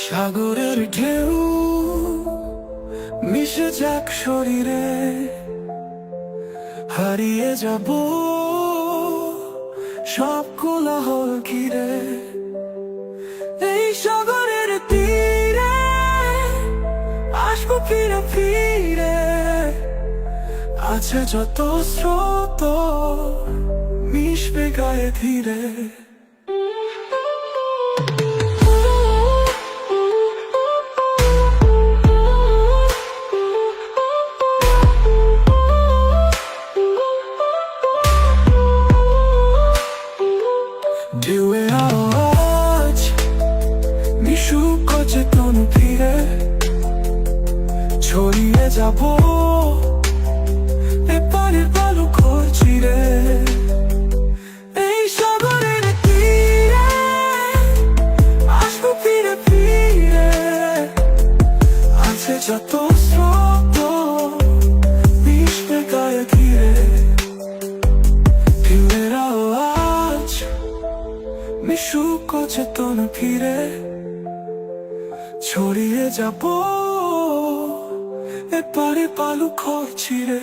সাগরের ঢেউ মিশে যাক শরীরে, হারিয়ে যাব সব কোলাহল ঘিরে। এই সাগরের তীরে আসবো ফিরে ফিরে, আছে যত স্রোত মিশবে গায়ে ধীরে। ঢেউয়ের আওয়াজ মিশুক চেতন ফিরে, ছড়িয়ে যাব এপারের বালু ঘর চিরে। এই সাগরের তীরে আসবো ফিরে ফিরে, আছে যত স্রোত মিশবে গায়ে ধীরে। ঢেউয়ের আওয়াজ মিশুক চেতন ফিরে, ছড়িয়ে যাব এপারে বালু ঘর চিরে।